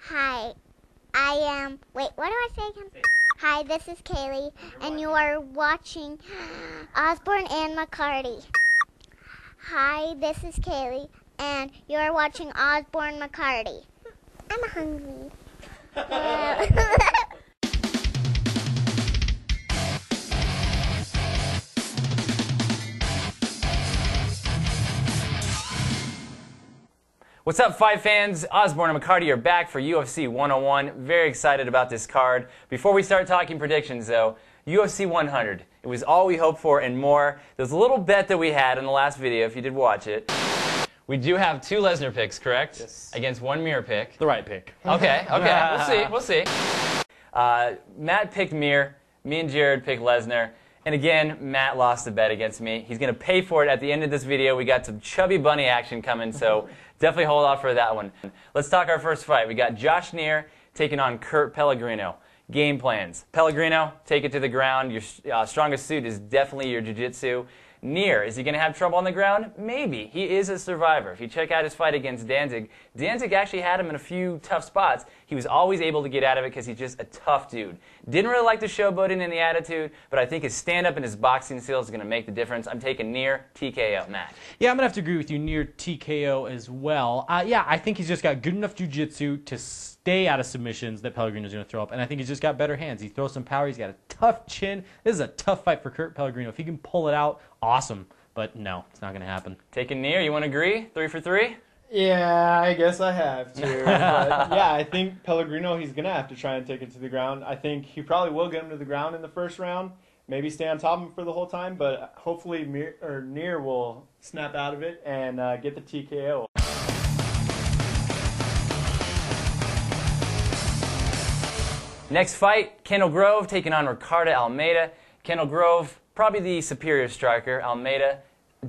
Hi, I am. Wait, what do I say again? Hi, this is Kaylee, and you are watching Osborne and McCarty. Hi, this is Kaylee, and you are watching Osborne McCarty. I'm hungry. What's up, fight fans? Osborne and McCarty are back for UFC 101. Very excited about this card. Before we start talking predictions, though, UFC 100. It was all we hoped for and more. There's a little bet that we had in the last video, if you did watch it. We do have 2 Lesnar picks, correct? Yes. Against 1 Mir pick. The right pick. Okay. We'll see. Matt picked Mir. Me and Jared picked Lesnar. And again, Matt lost the bet against me. He's going to pay for it at the end of this video. We got some chubby bunny action coming, so definitely hold off for that one. Let's talk our first fight. We got Josh Neer taking on Pellegrino. Game plans. Pellegrino, take it to the ground. Your strongest suit is definitely your jiu-jitsu. Neer, is he going to have trouble on the ground? Maybe. He is a survivor. If you check out his fight against Danzig actually had him in a few tough spots. He was always able to get out of it because he's just a tough dude. Didn't really like the showboating and the attitude, but I think his stand-up and his boxing skills is going to make the difference. I'm taking Neer, TKO. Matt. Yeah, I'm going to have to agree with you, Neer TKO as well. Yeah, I think he's just got good enough jiu-jitsu to stay out of submissions that Pellegrino's going to throw up, and I think he's just got better hands. He throws some power. He's got a tough chin. This is a tough fight for Pellegrino. If he can pull it out, awesome. But no, it's not going to happen. Taking Neer, you want to agree? 3 for 3? Yeah, I guess I have to. But yeah, I think Pellegrino, he's going to have to try and take it to the ground. I think he probably will get him to the ground in the first round. Maybe stay on top of him for the whole time, but hopefully Neer will snap out of it and get the TKO. Next fight, Kendall Grove taking on Ricardo Almeida. Kendall Grove, probably the superior striker. Almeida,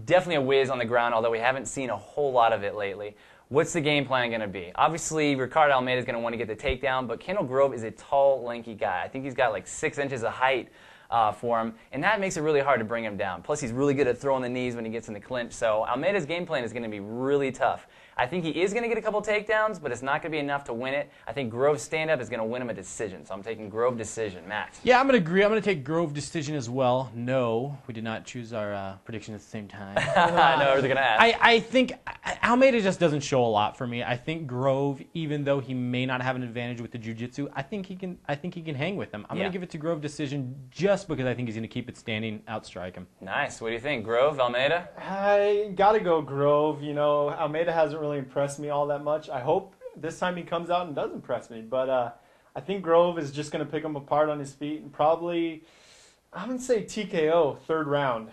definitely a whiz on the ground, although we haven't seen a whole lot of it lately. What's the game plan going to be? Obviously, Ricardo Almeida is going to want to get the takedown, but Kendall Grove is a tall, lanky guy. I think he's got like 6 inches of height for him, and that makes it really hard to bring him down. Plus, he's really good at throwing the knees when he gets in the clinch, so Almeida's game plan is going to be really tough. I think he is going to get a couple takedowns, but it's not going to be enough to win it. I think Grove's stand-up is going to win him a decision, so I'm taking Grove decision. Matt? Yeah, I'm going to agree. I'm going to take Grove decision as well. No, we did not choose our prediction at the same time. I know what they're going to ask. I think Almeida just doesn't show a lot for me. I think Grove, even though he may not have an advantage with the jiu-jitsu, I think he can hang with him. I'm going to give it to Grove decision just because I think he's going to keep it standing, outstrike him. Nice. What do you think? Grove, Almeida? I got to go Grove. You know, Almeida hasn't really impressed me all that much. I hope this time he comes out and does impress me. But I think Grove is just going to pick him apart on his feet and probably, I'm going to say TKO, 3rd round.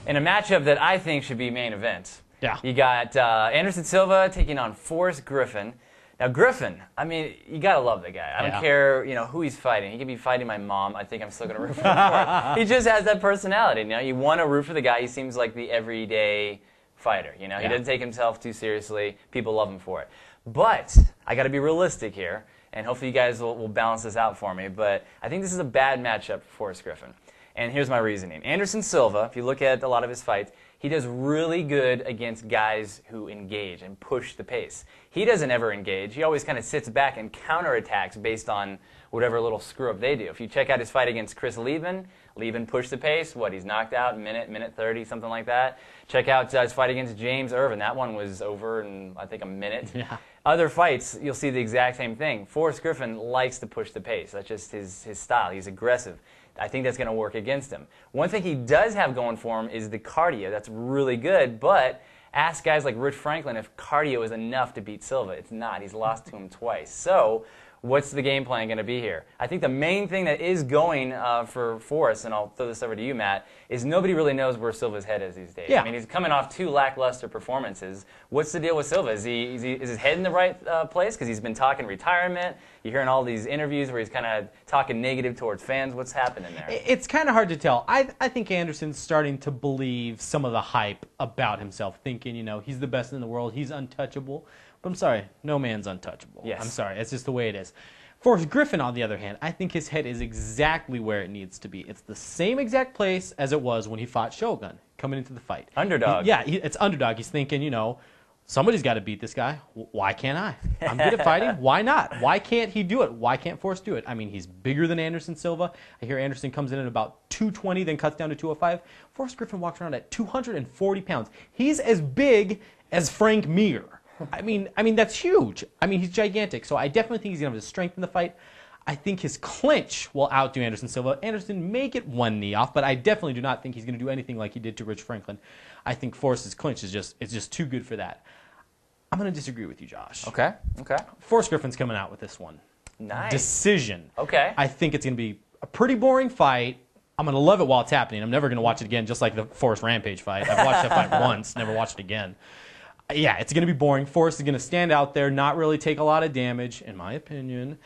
In a matchup that I think should be main event. Yeah. You got Anderson Silva taking on Forrest Griffin. Now, Griffin, I mean, you got to love the guy. I don't care, who he's fighting. He could be fighting my mom. I think I'm still going to root for him. He just has that personality. You want to root for the guy. He seems like the everyday fighter. He doesn't take himself too seriously. People love him for it. But I got to be realistic here, and hopefully you guys will balance this out for me. But I think this is a bad matchup for Forrest Griffin. And here's my reasoning. Anderson Silva, if you look at a lot of his fights, he does really good against guys who engage and push the pace. He doesn't ever engage. He always kind of sits back and counterattacks based on whatever little screw-up they do. If you check out his fight against Chris Lieben pushed the pace. He's knocked out minute 30, something like that. Check out his fight against James Irvin. That one was over in, I think, a minute. Yeah. Other fights, you'll see the exact same thing. Forrest Griffin likes to push the pace. That's just his style. He's aggressive. I think that's going to work against him. One thing he does have going for him is the cardio. That's really good, but ask guys like Rich Franklin if cardio is enough to beat Silva. It's not. He's lost to him twice. So what's the game plan going to be here? I think the main thing that is going for Forrest, and I'll throw this over to you, Matt, is nobody really knows where Silva's head is these days. Yeah. I mean, he's coming off 2 lackluster performances. What's the deal with Silva? Is his head in the right place? Because he's been talking retirement. You're hearing all these interviews where he's kind of talking negative towards fans. What's happening there? It's kind of hard to tell. I think Anderson's starting to believe some of the hype about himself, thinking, he's the best in the world, he's untouchable. But I'm sorry, no man's untouchable. Yes. I'm sorry, it's just the way it is. Forrest Griffin, on the other hand, I think his head is exactly where it needs to be. It's the same exact place as it was when he fought Shogun. coming into the fight. Underdog. It's underdog. He's thinking, somebody's got to beat this guy. Why can't I? I'm good at fighting. Why not? Why can't he do it? Why can't Forrest do it? I mean, he's bigger than Anderson Silva. I hear Anderson comes in at about 220, then cuts down to 205. Forrest Griffin walks around at 240 pounds. He's as big as Frank Mir. I mean, that's huge. I mean, he's gigantic. So I definitely think he's going to have the strength in the fight. I think his clinch will outdo Anderson Silva. Anderson may get one knee off, but I definitely do not think he's going to do anything like he did to Rich Franklin. I think Forrest's clinch is just too good for that. I'm going to disagree with you, Josh. Okay. Forrest Griffin's coming out with this one. Nice. Decision. Okay. I think it's going to be a pretty boring fight. I'm going to love it while it's happening. I'm never going to watch it again, just like the Forrest Rampage fight. I've watched that fight once, never watched it again. Yeah, it's going to be boring. Forrest is going to stand out there, not really take a lot of damage, in my opinion.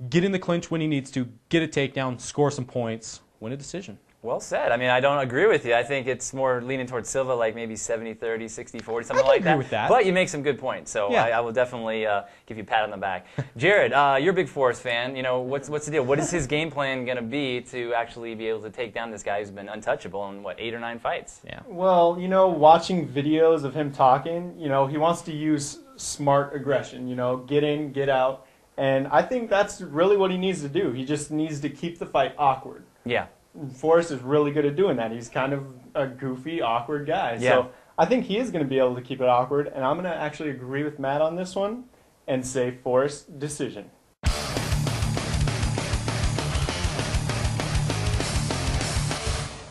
Get in the clinch when he needs to, get a takedown, score some points, win a decision. Well said. I mean, I don't agree with you. I think it's more leaning towards Silva, like maybe 70-30, 60-40, something like that. I agree with that. But you make some good points, so Yeah. I will definitely give you a pat on the back. Jared, you're a big Forrest fan. What's the deal? What is his game plan going to be to actually be able to take down this guy who's been untouchable in, 8 or 9 fights? Yeah. Well, watching videos of him talking, he wants to use smart aggression, get in, get out. And I think that's really what he needs to do. He just needs to keep the fight awkward. Yeah. Forrest is really good at doing that. He's kind of a goofy, awkward guy. Yeah. So I think he is going to be able to keep it awkward. And I'm going to actually agree with Matt on this one and say Forrest decision.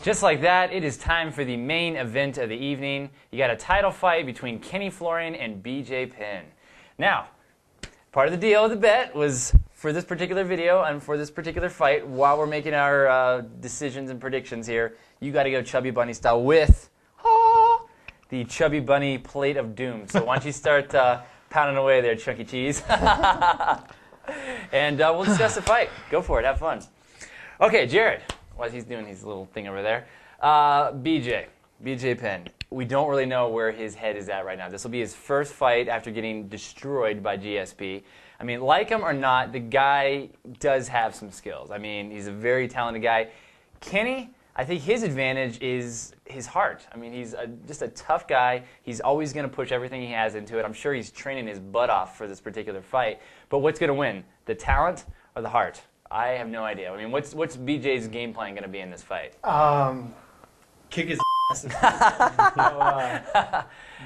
Just like that, it is time for the main event of the evening. You got a title fight between Kenny Florian and BJ Penn. Now, part of the deal of the bet was for this particular video and for this particular fight, while we're making our decisions and predictions here, you got to go Chubby Bunny style with the Chubby Bunny plate of doom. So why don't you start pounding away there, Chunky Cheese. And we'll discuss the fight. Go for it. Have fun. Okay, Jared, while he's doing his little thing over there, BJ Penn. We don't really know where his head is at right now. This will be his first fight after getting destroyed by GSP. I mean, like him or not, the guy does have some skills. I mean, he's a very talented guy. Kenny, I think his advantage is his heart. I mean, he's just a tough guy. He's always going to push everything he has into it. I'm sure he's training his butt off for this particular fight. But what's going to win, the talent or the heart? I have no idea. I mean, what's BJ's game plan going to be in this fight? Kick his ass.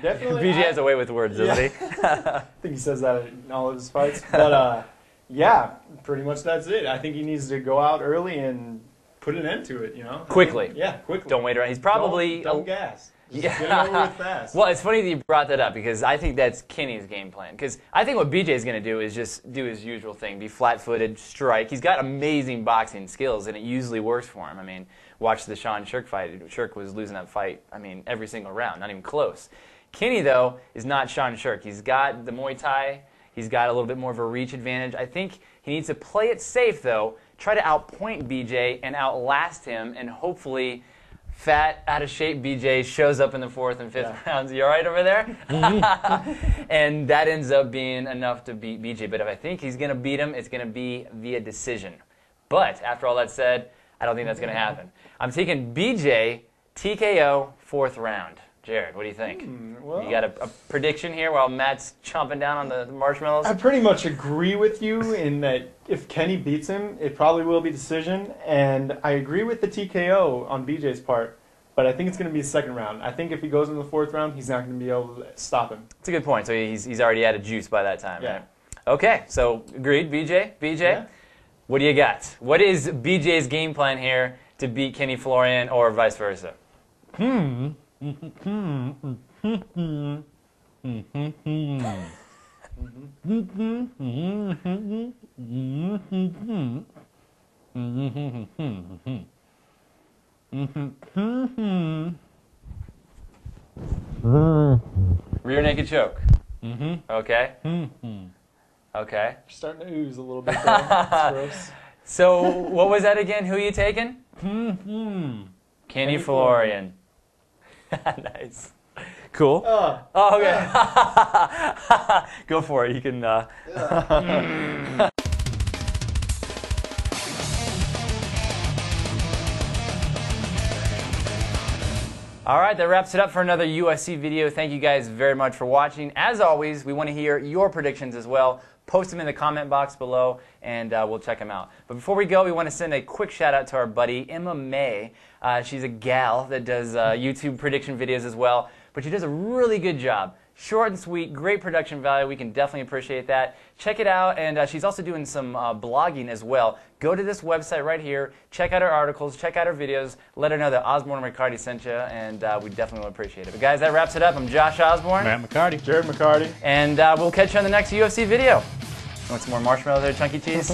Definitely. BJ has a way with words, doesn't he? I think he says that in all of his fights. But yeah, pretty much that's it. I think he needs to go out early and put an end to it. Quickly. Yeah, quickly. Don't wait around. He's probably don't gas. Just Yeah. get it over with fast. Well, it's funny that you brought that up because I think that's Kenny's game plan. Because I think what BJ's going to do is just do his usual thing, be flat-footed, strike. He's got amazing boxing skills, and it usually works for him. I mean, watch the Sean Shirk fight. Shirk was losing that fight, every single round, not even close. Kenny, though, is not Sean Shirk. He's got the Muay Thai. He's got a little bit more of a reach advantage. I think he needs to play it safe, though, try to outpoint BJ and outlast him, and hopefully fat, out-of-shape BJ shows up in the 4th and 5th rounds. You all right over there? And that ends up being enough to beat BJ. But if I think he's going to beat him, it's going to be via decision. But after all that said, I don't think that's going to happen. I'm taking BJ TKO 4th round. Jared, what do you think? Well, You got a prediction here while Matt's chomping down on the marshmallows? I pretty much agree with you in that if Kenny beats him, it probably will be decision. And I agree with the TKO on BJ's part, but I think it's going to be a 2nd round. I think if he goes in the 4th round, he's not going to be able to stop him. That's a good point. So he's already out of juice by that time, Yeah. right? Okay, so agreed, BJ? Yeah. What do you got? What is BJ's game plan here to beat Kenny Florian or vice versa? Rear naked choke. Okay. Okay. Starting to ooze a little bit there. It's gross. So what was that again? Who are you taking? Kenny Florian. Nice. Cool. Oh, okay. Go for it. You can. All right, that wraps it up for another UFC video. Thank you guys very much for watching. As always, we want to hear your predictions as well. Post them in the comment box below, and we'll check them out. But before we go, we want to send a quick shout out to our buddy, Emma May. She's a gal that does YouTube prediction videos as well, but she does a really good job. Short and sweet, great production value. We can definitely appreciate that. Check it out, and she's also doing some blogging as well. Go to this website right here, check out her articles, check out her videos, let her know that Osborne and Ricardo sent you, and we definitely will appreciate it. But guys, that wraps it up. I'm Josh Osborne. Matt McCarty. Jared McCarty. And we'll catch you on the next UFC video. Want some more marshmallows there, Chunky Cheese?